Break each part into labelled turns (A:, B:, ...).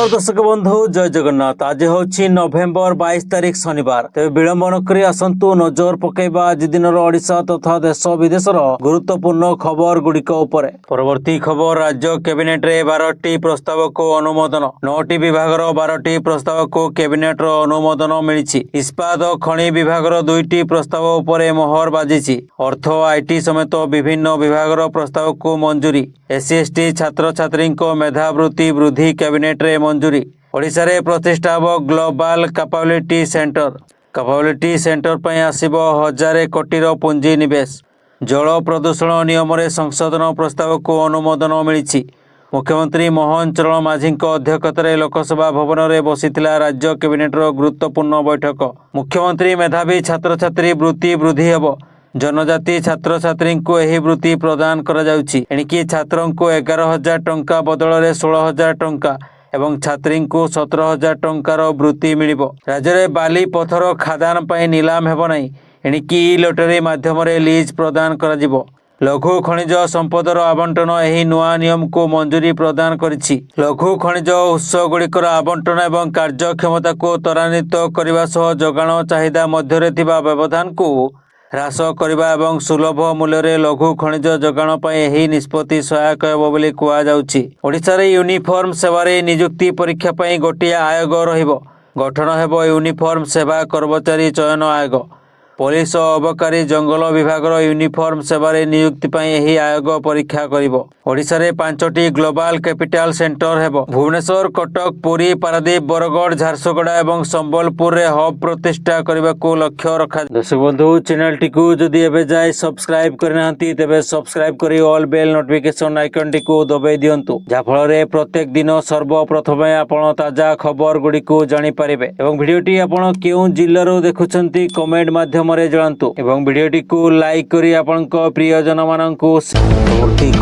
A: नमस्कार दर्शक बंधु जय जगन्नाथ। आज हूँ नवेम्बर 22 तारिख शनिवार। तेज विलंब नक आसतु नजर पकेबा आज दिन ओडिशा तथा देश विदेशर गुरुत्वपूर्ण खबर गुड़िक परवर्ती खबर। राज्य कैबिनेट रे 12टी प्रस्ताव को अनुमोदन। 9टी विभाग 12टी प्रस्ताव को कैबिनेट अनुमोदन मिली। इस्पात खनि विभाग 2टी प्रस्ताव उपरे मोहर बाजी। अर्थ आईटी समेत विभिन्न विभाग प्रस्ताव को मंजूरी। एससी एसटी छात्र छात्री मेधावृत्ति वृद्धि कैबिनेट रे मंजूरी। ओडिशा रे प्रतिष्ठा हो ग्लोबल कैपेबिलिटी सेंटर पर आसिब 1000 कोटीर पुंजी निवेश। जल प्रदूषण नियम रे संशोधन प्रस्ताव को अनुमोदन मिली। मुख्यमंत्री मोहन चरण माझी अध्यक्षतार लोकसभा भवन में बसीथिला राज्य कैबिनेट गुरुत्वपूर्ण बैठक। मुख्यमंत्री मेधावी छात्र छात्री वृत्ति वृद्धि हेब। जनजाति छात्र छात्री को यही वृत्ति प्रदान करा जाउछि। एणिकी छात्रों को 11,000 टंका बदल में 16,000 टंका एवं छात्री को 17,000 टंकार वृत्ति मिलिबो। राज्य में बाली पथर खादान पर नीलाम हेब नहीं। एणिकी लॉटरी माध्यम लीज प्रदान करा जिवो। लघु खनिज संपदर आवंटन एही नुआ नियम को मंजूरी प्रदान करिछि। लघु खनिज उत्स गुड़िकर आवंटन एवं कार्यक्षमता को त्वरान्वित करने सह जोगाण चाहिदा मध्य थिबा व्यवधान को ह्रास करने एवं सुलभ मूल्य रे लघु खनिज जोगाण पर यही निष्पत्ति सहायक हेब बोली कुआଯାଉଛି। ओडिशा रे यूनिफॉर्म सेवा रे नियुक्ति परीक्षा पर गोटे आयोग रहिबो। गठन हेब यूनिफॉर्म सेवा कर्मचारी चयन आयोग। पुलिस और अबकारी जंगल विभाग यूनिफॉर्म सेवा नियुक्ति यही आयोग परीक्षा करिबो। ओडिशा रे 5टी ग्लोबल कैपिटल सेंटर हेबो। भुवनेश्वर कटक पुरी पारादीप बरगढ़ झारसुगुड़ा एवं संबलपुर रे हब प्रतिष्ठा करने को लक्ष्य रखा। दर्शक बंधु चैनल टी को जदि एबे जाय सब्सक्राइब करना तेबे सब्सक्राइब करी ऑल बेल नोटिफिकेशन आइकन टी को दबाई दियंतु। जा फल रे प्रत्येक दिन सर्वप्रथम आपण ताजा खबर गुडी को जानि पारिबे। एवं वीडियो टी आपण केउ जिल्ला रो देखुछंती कमेंट माध्यम रे जणांतु एवं वीडियो टी को लाइक करी आपनक प्रियजन माननकु।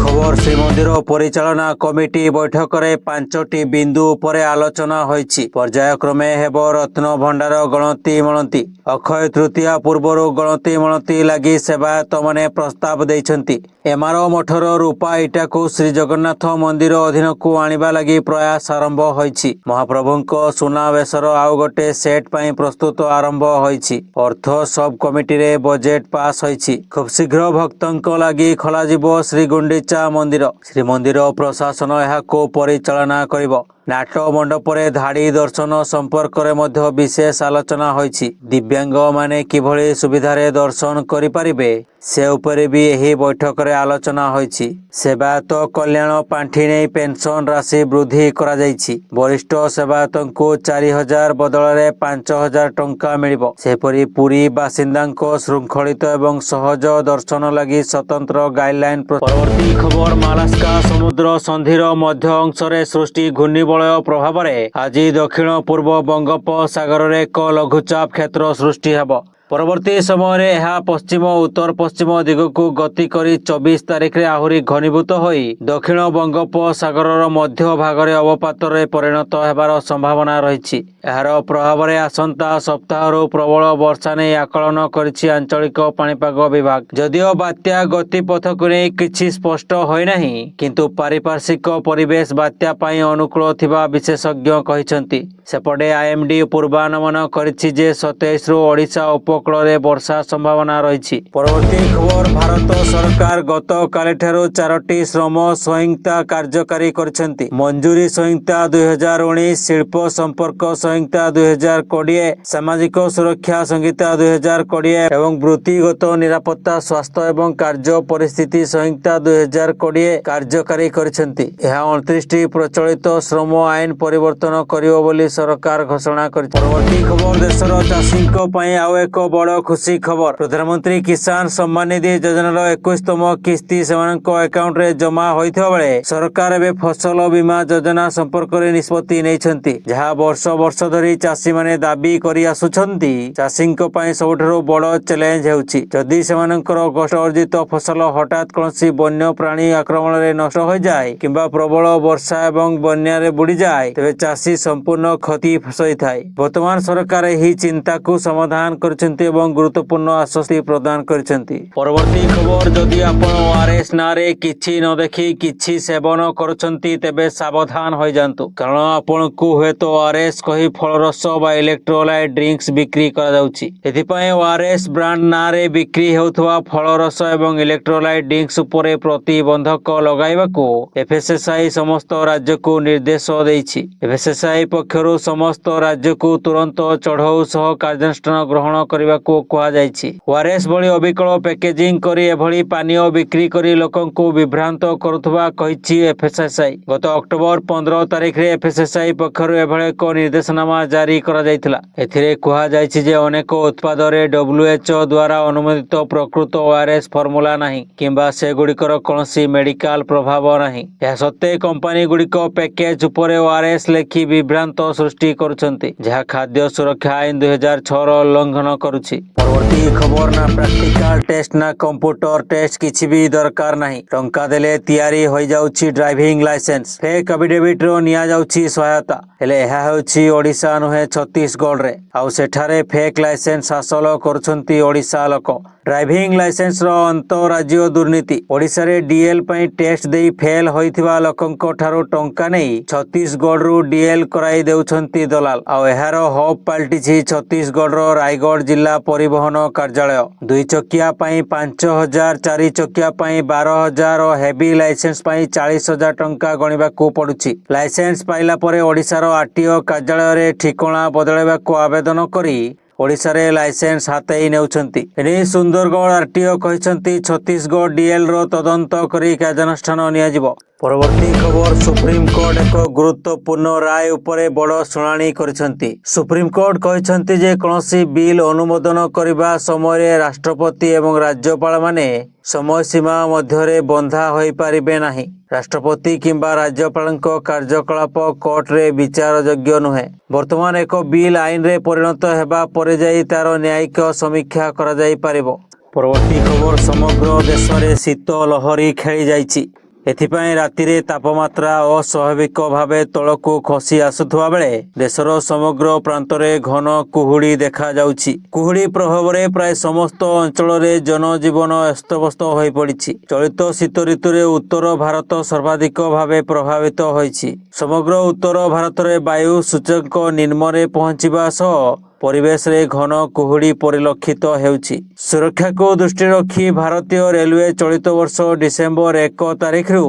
A: खबर श्रीमंदिर परिचालना कमिटी बैठक रे 5टी बिंदु उपरे आलोचना होईछि। पर्यायक्रमे हेब रत्न भंडार गणति मणति। अक्षय तृतीया पूर्व गणति मणति लागि सेवायत माने प्रस्ताव दैछंती। एमारो मठर रूपा इटा को श्री जगन्नाथ मंदिर अधीन को आनिबा लागि प्रयास आरंभ होईछि। महाप्रभुंक सुनावेशर आउ गोटे सेट पई प्रस्तुत आरंभ होईछि। अर्थ सब कमिटी रे बजेट पास होईछि। खूब शीघ्र भक्तंक लागि खोला जिवो श्री गुंडीचा मंदिर। श्रीमंदिर प्रशासन को परिचालना करिवो। नाट मंडप रे धाड़ी दर्शन संपर्क रे मध्य विशेष आलोचना होईछि। दिव्यांग माने किभଳି सुविधारे दर्शन करि परिबे से उपरे भी यही बैठक रे आलोचना होईछि। सेवायत कल्याण पांठी नै पेंशन राशि वृद्धि करा जाईछि। वरिष्ठ सेवायतंको 4,000 बदल रे 5,000 टंका मिलिबो। सेपरि पुरी बासिंदांको श्रृंखलित एवं सहज दर्शन लागि स्वतंत्र गाइडलाइन। परवर्ती खबर मालास्का समुद्र संधिर मध्य अंश रे सृष्टि घूर्णिबलय प्रभाव रे आज दक्षिण पूर्व बंगोपसागर रे एक लघुचाप क्षेत्र सृष्टि हेब। परवर्ती समय रे यह पश्चिम उत्तर पश्चिम दिग को गति करी 24 तारिख रे आहुरी घनीभूत होई दक्षिण बंगोपसागर मध्य भाग रे अवपात रे परिणत हेबार संभावना रहिछि। एहार प्रभाव रे आसंता सप्ताह प्रबल वर्षा नै आकलन करिछि आंचलिक पाणीपाग विभाग। जदिओ बात्या गतिपथ को नै किछि स्पष्ट होई नाही किंतु पारिपार्श्विक परिवेश बात्या पई अनुकूल थिबा विशेषज्ञ कहिसंती। सेपटे आईएमडी पूर्वानुमान करिछि जे 27 रु ओडिशा उपकूल रे वर्षा संभावना रहिछि। परवर्ती खबर भारत सरकार गत काली ठारू 4टी श्रम संहिता कार्यकारी करिसेंती। मंजूरी संहिता 2019, शिल्प संपर्क संहिता 2020, सामाजिक सुरक्षा संहिता 2020 एवं वृत्तिगत निरापत्ता स्वास्थ्य एवं कार्य परिस्थिति संहिता 2020 कार्यकारी करिसेंती। यह 29टी प्रचलित श्रम आईन परिवर्तन करियो बोली सरकार घोषणा करिछि। परवर्ती खबर देशर चाषींको पई आउ एक बड़ खुशी खबर। प्रधानमंत्री किसान सम्मान निधि योजनार 21तम किस्ती सेमानक अकाउंट रे जमा होइथिबा बेले सरकार एबे फसल बीमा योजना संपर्क रे निष्पत्ति नैछंती। जहा वर्ष वर्ष ଧରି ଚାଷୀମାନେ ଦାବି କରି ଆସୁଛନ୍ତି। ଚାଷୀଙ୍କ ପାଇଁ ସବୁଠାରୁ ବଡ଼ ଚ୍ୟାଲେଞ୍ଜ ହେଉଛି ଯଦି ସେମାନଙ୍କର କଷ୍ଟ ଅର୍ଜିତ ଫସଲ ହଠାତ୍ କୌଣସି ବନ୍ୟ ପ୍ରାଣୀ ଆକ୍ରମଣରେ ନଷ୍ଟ ହୋଇଯାଏ କିମ୍ବା ପ୍ରବଳ ବର୍ଷା ଏବଂ ବନ୍ୟାରେ ବୁଡ଼ିଯାଏ ତେବେ ଚାଷୀ ସମ୍ପୂର୍ଣ୍ଣ କ୍ଷତି ସହିଥାଏ। ବର୍ତ୍ତମାନ ସରକାର ଏହି ଚିନ୍ତାକୁ ସମାଧାନ କରିଛନ୍ତି ଏବଂ ଗୁରୁତ୍ୱପୂର୍ଣ୍ଣ ଆଶ୍ୱସ୍ତି ପ୍ରଦାନ କରିଛନ୍ତି। ପରବର୍ତ୍ତୀ ଖବର, ଯଦି ଆପଣ ORS ନାଁରେ କିଛି ନ ଦେଖି କିଛି ସେବନ କରୁଛନ୍ତି ତେବେ ସାବଧାନ ହୋଇଯାନ୍ତୁ, କାରଣ ଆପଣଙ୍କୁ ହୁଏତ ORS କହି ଫଳରସ ବା ଇଲେକ୍ଟ୍ରୋଲାଇଟ୍ ଡ୍ରିଙ୍କ୍ସ ବିକ୍ରି କରାଯାଉଛି। ଏଥିପାଇଁ ORS ବ୍ରାଣ୍ଡ ନାଁରେ ବିକ୍ରି ହେଉଥିବା ଫଳରସ ଏବଂ ଇଲେକ୍ଟ୍ରୋଲାଇଟ୍ ଡ୍ରିଙ୍କ୍ସ ଉପରେ ପ୍ରତିବନ୍ଧକ ଲଗାଇବାକୁ FSSAI ସମସ୍ତ ରାଜ୍ୟକୁ ନିର୍ଦ୍ଦେଶ ଦେଇଛି। FSSAI ପକ୍ଷରୁ ସମସ୍ତ ରାଜ୍ୟକୁ ତୁରନ୍ତ ଚଢ଼ଉ ସହ କାର୍ଯ୍ୟାନୁଷ୍ଠାନ ଗ୍ରହଣ କରିବାକୁ କୁହାଯାଇଛି। ORS ଭଳି ଅବିକଳ ପ୍ୟାକେଜିଂ କରି ଏଭଳି ପାନୀୟ ବିକ୍ରି କରି ଲୋକଙ୍କୁ ବିଭ୍ରାନ୍ତ କରୁଥିବା କହିଛି FSSAI। ଗତ ଅକ୍ଟୋବର 15 ତାରିଖରେ FSSAI ପକ୍ଷରୁ ଏଭଳି ଏକ ନିର୍ଦ୍ଦେଶନାମା ଜାରି କରାଯାଇଥିଲା। ଏଥିରେ କୁହାଯାଇଛି ଯେ ଅନେକ ଉତ୍ପାଦରେ WHO ଦ୍ୱାରା ଅନୁମୋଦିତ ପ୍ରକୃତ ORS ଫର୍ମୁଲା ନାହିଁ କିମ୍ବା ସେଗୁଡ଼ିକର କୌଣସି ମେଡିକାଲ ପ୍ରଭାବ ନାହିଁ। ଏହା ସତ୍ତ୍ୱେ କମ୍ପାନୀଗୁଡ଼ିକ ପ୍ୟାକେଜ ଉପରେ ORS ଲେଖି ବିଭ୍ରାନ୍ତ ସୃଷ୍ଟି କରୁଛନ୍ତି, ଯାହା ଖାଦ୍ୟ ସୁରକ୍ଷା ଆଇନ 2006ର ଉଲ୍ଲଂଘନ କରୁଛି। ପରବର୍ତ୍ତୀ ଖବର, ନା ପ୍ରାକ୍ଟିକାଲ ଟେଷ୍ଟ ନା କମ୍ପ୍ୟୁଟର ଟେଷ୍ଟ, କିଛି ବି ଦରକାର ନାହିଁ। ଟଙ୍କା ଦେଲେ ତିଆରି ହୋଇଯାଉଛି ଡ୍ରାଇଭିଂ ଲାଇସେନ୍ସ। ଫେକ୍ ଆଫିଡେଭିଟ୍ର ନିଆଯାଉଛି ସହାୟତା। ହେଲେ ଏହା ହେଉଛି ଓଡ଼ିଶା ନୁହେଁ, ଛତିଶଗଡ଼ରେ। ଆଉ ସେଠାରେ ଫେକ୍ ଲାଇସେନ୍ସ ହାସଲ କରୁଛନ୍ତି ଓଡ଼ିଶା ଲୋକ। ଡ୍ରାଇଭିଂ ଲାଇସେନ୍ସର ଅନ୍ତଃରାଜ୍ୟ ଦୁର୍ନୀତି। ଓଡ଼ିଶାରେ DL ପାଇଁ ଟେଷ୍ଟ ଦେଇ ଫେଲ୍ ହୋଇଥିବା ଲୋକଙ୍କ ଠାରୁ ଟଙ୍କା ନେଇ ଛତିଶଗଡ଼ରୁ DL କରାଇ ଦେଉଛନ୍ତି ଦଲାଲ। ଆଉ ଏହାର ହବ୍ ପାଲଟିଛି ଛତିଶଗଡ଼ର ରାୟଗଡ଼ ଜିଲ୍ଲା ପରିବହନ କାର୍ଯ୍ୟାଳୟ। 2 ଚକିଆ ପାଇଁ 5,000, 4 ଚକିଆ ପାଇଁ 12,000 ଓ ହେଭି ଲାଇସେନ୍ସ ପାଇଁ 40,000 ଟଙ୍କା ଗଣିବାକୁ ପଡୁଛି। ଲାଇସେନ୍ସ ପାଇଲା ପରେ ଓଡ଼ିଶାର RTO କାର୍ଯ୍ୟାଳୟରେ ଠିକଣା ବଦଳାଇବାକୁ ଆବେଦନ କରି ଓଡ଼ିଶାରେ ଲାଇସେନ୍ସ ହାତେଇ ନେଉଛନ୍ତି। ଏନେଇ ସୁନ୍ଦରଗଡ଼ RTO କହିଛନ୍ତି ଛତିଶଗଡ଼ DLର ତଦନ୍ତ କରି କାର୍ଯ୍ୟାନୁଷ୍ଠାନ ନିଆଯିବ। ପରବର୍ତ୍ତୀ ଖବର, ସୁପ୍ରିମକୋର୍ଟ ଏକ ଗୁରୁତ୍ୱପୂର୍ଣ୍ଣ ରାୟ ଉପରେ ବଡ଼ ଶୁଣାଣି କରିଛନ୍ତି। ସୁପ୍ରିମକୋର୍ଟ କହିଛନ୍ତି ଯେ କୌଣସି ବିଲ୍ ଅନୁମୋଦନ କରିବା ସମୟରେ ରାଷ୍ଟ୍ରପତି ଏବଂ ରାଜ୍ୟପାଳମାନେ ସମୟସୀମା ମଧ୍ୟରେ ବନ୍ଧା ହୋଇପାରିବେ ନାହିଁ। ରାଷ୍ଟ୍ରପତି କିମ୍ବା ରାଜ୍ୟପାଳଙ୍କ କାର୍ଯ୍ୟକଳାପ କୋର୍ଟରେ ବିଚାରଯୋଗ୍ୟ ନୁହେଁ। ବର୍ତ୍ତମାନ ଏକ ବିଲ୍ ଆଇନରେ ପରିଣତ ହେବା ପରେ ଯାଇ ତାର ନ୍ୟାୟିକ ସମୀକ୍ଷା କରାଯାଇପାରିବ। ପରବର୍ତ୍ତୀ ଖବର, ସମଗ୍ର ଦେଶରେ ଶୀତ ଲହରୀ ଖେଳି ଯାଇଛି। ଏଥିପାଇଁ ରାତିରେ ତାପମାତ୍ରା ଅସ୍ୱାଭାବିକ ଭାବେ ତଳକୁ ଖସି ଆସୁଥିବା ବେଳେ ଦେଶର ସମଗ୍ର ପ୍ରାନ୍ତରେ ଘନ କୁହୁଡ଼ି ଦେଖାଯାଉଛି। କୁହୁଡ଼ି ପ୍ରଭାବରେ ପ୍ରାୟ ସମସ୍ତ ଅଞ୍ଚଳରେ ଜନଜୀବନ ଅସ୍ତବ୍ୟସ୍ତ ହୋଇପଡ଼ିଛି। ଚଳିତ ଶୀତ ଋତୁରେ ଉତ୍ତର ଭାରତ ସର୍ବାଧିକ ଭାବେ ପ୍ରଭାବିତ ହୋଇଛି। ସମଗ୍ର ଉତ୍ତର ଭାରତରେ ବାୟୁ ସୂଚକ ନିମ୍ନରେ ପହଞ୍ଚିବା ସହ ପରିବେଶରେ ଘନ କୁହୁଡ଼ି ପରିଲକ୍ଷିତ ହେଉଛି। ସୁରକ୍ଷାକୁ ଦୃଷ୍ଟିରେ ରଖି ଭାରତୀୟ ରେଲୱେ ଚଳିତ ବର୍ଷ ଡିସେମ୍ବର 1 ତାରିଖରୁ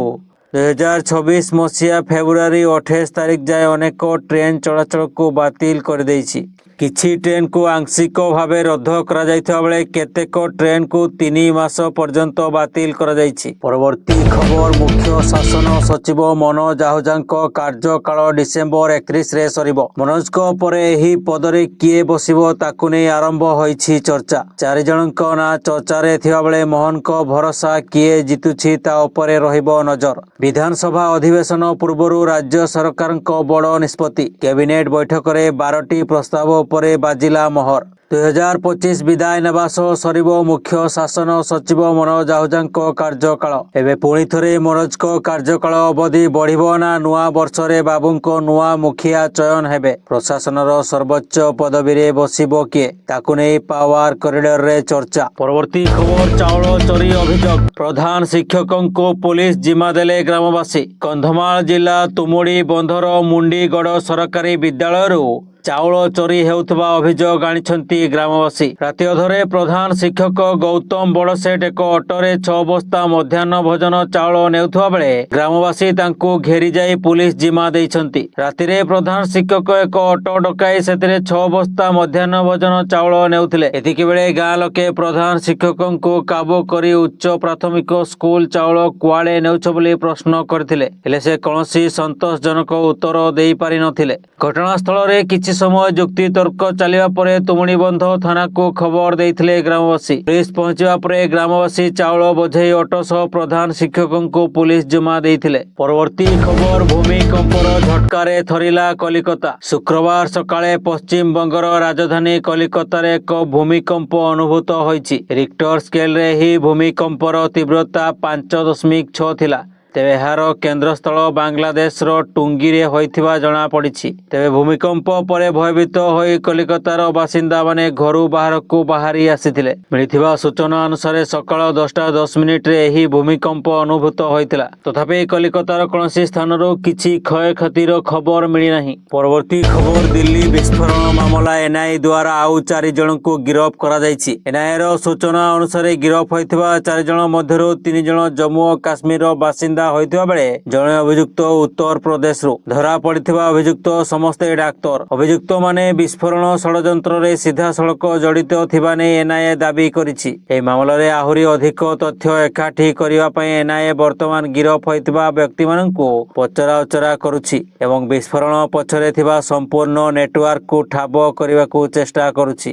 A: 2026 ମସିହା ଫେବୃଆରୀ 28 ତାରିଖ ଯାଏ ଅନେକ ଟ୍ରେନ୍ ଚଳାଚଳକୁ ବାତିଲ କରିଦେଇଛି। କିଛି ଟ୍ରେନ୍କୁ ଆଂଶିକ ଭାବେ ରଦ୍ଦ କରାଯାଇଥିବା ବେଳେ କେତେକ ଟ୍ରେନ୍କୁ 3 ମାସ ପର୍ଯ୍ୟନ୍ତ ବାତିଲ କରାଯାଇଛି। ପରବର୍ତ୍ତୀ ଖବର, ମୁଖ୍ୟ ଶାସନ ସଚିବ ମନୋଜ ଆହୁଜାଙ୍କ କାର୍ଯ୍ୟକାଳ ଡିସେମ୍ବର 31ରେ ସରିବ। ମନୋଜଙ୍କ ପରେ ଏହି ପଦରେ କିଏ ବସିବ ତାକୁ ନେଇ ଆରମ୍ଭ ହୋଇଛି ଚର୍ଚ୍ଚା। 4 ଜଣଙ୍କ ନାଁ ଚର୍ଚ୍ଚାରେ ଥିବାବେଳେ ମୋହନଙ୍କ ଭରସା କିଏ ଜିତୁଛି ତା ଉପରେ ରହିବ ନଜର। ବିଧାନସଭା ଅଧିବେଶନ ପୂର୍ବରୁ ରାଜ୍ୟ ସରକାରଙ୍କ ବଡ଼ ନିଷ୍ପତ୍ତି। କ୍ୟାବିନେଟ ବୈଠକରେ 12ଟି ପ୍ରସ୍ତାବ ଉପରେ ବାଜିଲା ମୋହର। 2025 ବିଦାୟ ନେବା ସହ ସରିବ ମୁଖ୍ୟ ଶାସନ ସଚିବ ମନୋଜ ଆହୁଜାଙ୍କ କାର୍ଯ୍ୟକାଳ। ଏବେ ପୁଣି ଥରେ ମନୋଜଙ୍କ କାର୍ଯ୍ୟକାଳ ଅବଧି ବଢ଼ିବ ନା ନୂଆ ବର୍ଷରେ ବାବୁଙ୍କ ନୂଆ ମୁଖିଆ ଚୟନ ହେବେ? ପ୍ରଶାସନର ସର୍ବୋଚ୍ଚ ପଦବୀରେ ବସିବ କିଏ? ତାକୁ ନେଇ ପାୱାର କରିଡରରେ ଚର୍ଚ୍ଚା। ପରବର୍ତ୍ତୀ ଖବର, ଚାଉଳ ଚୋରି ଅଭିଯୋଗ। ପ୍ରଧାନ ଶିକ୍ଷକଙ୍କୁ ପୋଲିସ ଜିମା ଦେଲେ ଗ୍ରାମବାସୀ। କନ୍ଧମାଳ ଜିଲ୍ଲା ତୁମୁଡି ବନ୍ଧର ମୁଣ୍ଡିଗଡ଼ ସରକାରୀ ବିଦ୍ୟାଳୟରୁ ଚାଉଳ ଚୋରି ହେଉଥିବା ଅଭିଯୋଗ ଆଣିଛନ୍ତି ଗ୍ରାମବାସୀ। ରାତି ଅଧରେ ପ୍ରଧାନ ଶିକ୍ଷକ ଗୌତମ ବଡ଼ସେଠ ଏକ ଅଟୋରେ 6 ବସ୍ତା ମଧ୍ୟାହ୍ନ ଭୋଜନ ଚାଉଳ ନେଉଥିବା ବେଳେ ଗ୍ରାମବାସୀ ତାଙ୍କୁ ଘେରି ଯାଇ ପୁଲିସ ଜିମା ଦେଇଛନ୍ତି। ରାତିରେ ପ୍ରଧାନ ଶିକ୍ଷକ ଏକ ଅଟୋ ଡକାଇ ସେଥିରେ 6 ବସ୍ତା ମଧ୍ୟାହ୍ନ ଭୋଜନ ଚାଉଳ ନେଉଥିଲେ। ଏତିକିବେଳେ ଗାଁ ଲୋକେ ପ୍ରଧାନ ଶିକ୍ଷକଙ୍କୁ କାବୁ କରି ଉଚ୍ଚ ପ୍ରାଥମିକ ସ୍କୁଲ ଚାଉଳ କୁଆଡ଼େ ନେଉଛ ବୋଲି ପ୍ରଶ୍ନ କରିଥିଲେ। ହେଲେ ସେ କୌଣସି ସନ୍ତୋଷଜନକ ଉତ୍ତର ଦେଇପାରିନଥିଲେ। ଘଟଣାସ୍ଥଳରେ କିଛି କିଛି ସମୟ ଯୁକ୍ତି ତର୍କ ଚାଲିବା ପରେ ତୁମୁଣିବନ୍ଧ ଥାନାକୁ ଖବର ଦେଇଥିଲେ ଗ୍ରାମବାସୀ। ପୁଲିସ ପହଞ୍ଚିବା ପରେ ଗ୍ରାମବାସୀ ଚାଉଳ ବୋଝେଇ ଅଟୋ ସହ ପ୍ରଧାନ ଶିକ୍ଷକଙ୍କୁ ପୁଲିସ ଜମା ଦେଇଥିଲେ। ପରବର୍ତ୍ତୀ ଖବର, ଭୂମିକମ୍ପର ଝଟକାରେ ଥରିଲା କଲିକତା। ଶୁକ୍ରବାର ସକାଳେ ପଶ୍ଚିମବଙ୍ଗର ରାଜଧାନୀ କଲିକତାରେ ଏକ ଭୂମିକମ୍ପ ଅନୁଭୂତ ହୋଇଛି। ରିକ୍ଟର ସ୍କେଲରେ ଏହି ଭୂମିକମ୍ପର ତୀବ୍ରତା 5.6 ଥିଲା। ତେବେ ଏହାର କେନ୍ଦ୍ରସ୍ଥଳ ବାଂଲାଦେଶର ଟୁଙ୍ଗିରେ ହୋଇଥିବା ଜଣାପଡ଼ିଛି। ତେବେ ଭୂମିକମ୍ପ ପରେ ଭୟଭୀତ ହୋଇ କଲିକତାର ବାସିନ୍ଦାମାନେ ଘରୁ ବାହାରକୁ ବାହାରି ଆସିଥିଲେ। ମିଳିଥିବା ସୂଚନା ଅନୁସାରେ ସକାଳ 10:10ରେ ଏହି ଭୂମିକମ୍ପ ଅନୁଭୂତ ହୋଇଥିଲା। ତଥାପି କଲିକତାର କୌଣସି ସ୍ଥାନରୁ କିଛି କ୍ଷୟକ୍ଷତିର ଖବର ମିଳିନାହିଁ। ପରବର୍ତ୍ତୀ ଖବର, ଦିଲ୍ଲୀ ବିସ୍ଫୋରଣ ମାମଲା ଏନ୍ଆଇଏ ଦ୍ୱାରା ଆଉ 4 ଜଣଙ୍କୁ ଗିରଫ କରାଯାଇଛି। ଏନ୍ଆଇଏର ସୂଚନା ଅନୁସାରେ ଗିରଫ ହୋଇଥିବା 4 ଜଣ ମଧ୍ୟରୁ 3 ଜଣ ଜମ୍ମୁ ଓ କାଶ୍ମୀରର ବାସିନ୍ଦା ହୋଇଥିବା ବେଳେ ଜଣେ ଅଭିଯୁକ୍ତ ଉତ୍ତରପ୍ରଦେଶରୁ। ଧରା ପଡ଼ିଥିବା ଅଭିଯୁକ୍ତ ସମସ୍ତେ ଡାକ୍ତର। ଅଭିଯୁକ୍ତମାନେ ବିସ୍ଫୋରଣ ଷଡ଼ଯନ୍ତ୍ରରେ ସିଧାସଳଖ ଜଡ଼ିତ ଥିବା ନେଇ ଏନ୍ଆଇଏ ଦାବି କରିଛି। ଏହି ମାମଲାରେ ଆହୁରି ଅଧିକ ତଥ୍ୟ ଏକାଠି କରିବା ପାଇଁ ଏନ୍ଆଇଏ ବର୍ତ୍ତମାନ ଗିରଫ ହୋଇଥିବା ବ୍ୟକ୍ତିମାନଙ୍କୁ ପଚରାଉଚରା କରୁଛି ଏବଂ ବିସ୍ଫୋରଣ ପଛରେ ଥିବା ସମ୍ପୂର୍ଣ୍ଣ ନେଟୱାର୍କକୁ ଠାବ କରିବାକୁ ଚେଷ୍ଟା କରୁଛି।